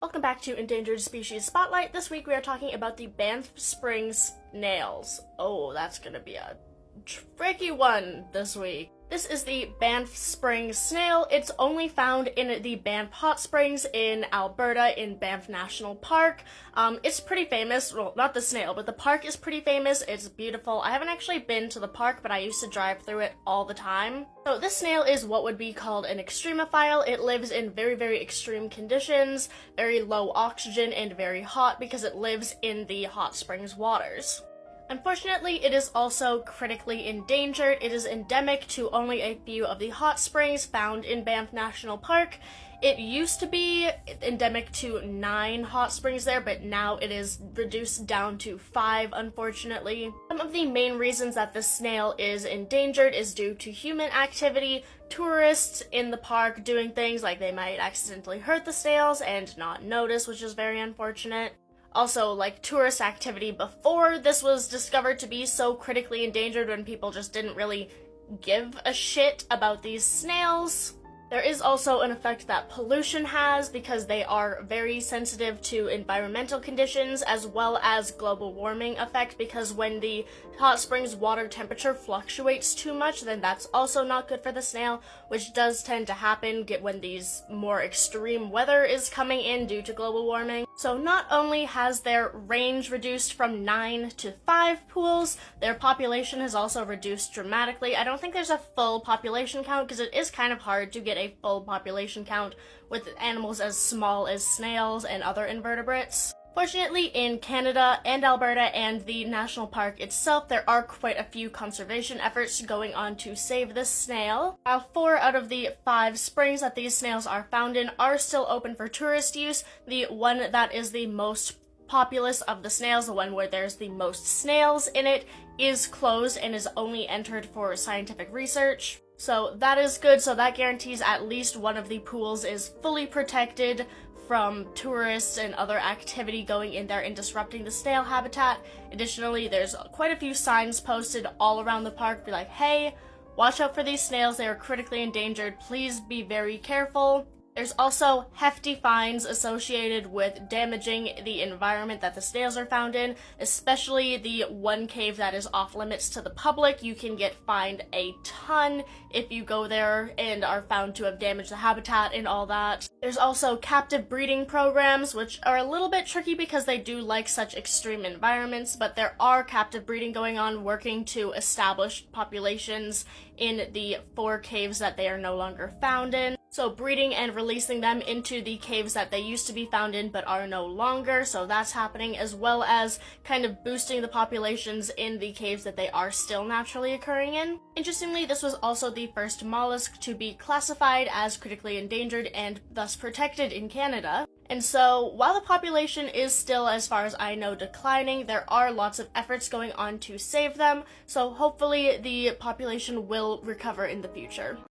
Welcome back to Endangered Species Spotlight. This week we are talking about the Banff Springs snails. Oh, that's gonna be a tricky one this week. This is the Banff Springs snail. It's only found in the Banff Hot Springs in Alberta in Banff National Park. It's pretty famous. Well, not the snail, but the park is pretty famous. It's beautiful. I haven't actually been to the park, but I used to drive through it all the time. So this snail is what would be called an extremophile. It lives in very, very extreme conditions, very low oxygen and very hot because it lives in the hot springs waters. Unfortunately, it is also critically endangered. It is endemic to only a few of the hot springs found in Banff National Park. It used to be endemic to 9 hot springs there, but now it is reduced down to 5, unfortunately. Some of the main reasons that the snail is endangered is due to human activity, tourists in the park doing things like they might accidentally hurt the snails and not notice, which is very unfortunate. Also, like, tourist activity before this was discovered to be so critically endangered when people just didn't really give a shit about these snails. There is also an effect that pollution has because they are very sensitive to environmental conditions as well as global warming effect, because when the hot springs water temperature fluctuates too much, then that's also not good for the snail, which does tend to happen when these more extreme weather is coming in due to global warming. So not only has their range reduced from 9 to 5 pools, their population has also reduced dramatically. I don't think there's a full population count because it is kind of hard to get a full population count with animals as small as snails and other invertebrates. Fortunately, in Canada and Alberta and the national park itself, there are quite a few conservation efforts going on to save this snail. While 4 out of the 5 springs that these snails are found in are still open for tourist use, the one that is the most populous of the snails, the one where there's the most snails in it, is closed and is only entered for scientific research. So that is good, so that guarantees at least one of the pools is fully protected from tourists and other activity going in there and disrupting the snail habitat. Additionally, there's quite a few signs posted all around the park, be like, hey, watch out for these snails, they are critically endangered, please be very careful. There's also hefty fines associated with damaging the environment that the snails are found in, especially the one cave that is off limits to the public. You can get fined a ton if you go there and are found to have damaged the habitat and all that. There's also captive breeding programs, which are a little bit tricky because they do like such extreme environments, but there are captive breeding going on working to establish populations in the 4 caves that they are no longer found in. So breeding and releasing them into the caves that they used to be found in but are no longer, so that's happening, as well as kind of boosting the populations in the caves that they are still naturally occurring in. Interestingly, this was also the first mollusk to be classified as critically endangered and thus protected in Canada. And so, while the population is still, as far as I know, declining, there are lots of efforts going on to save them, so hopefully the population will recover in the future.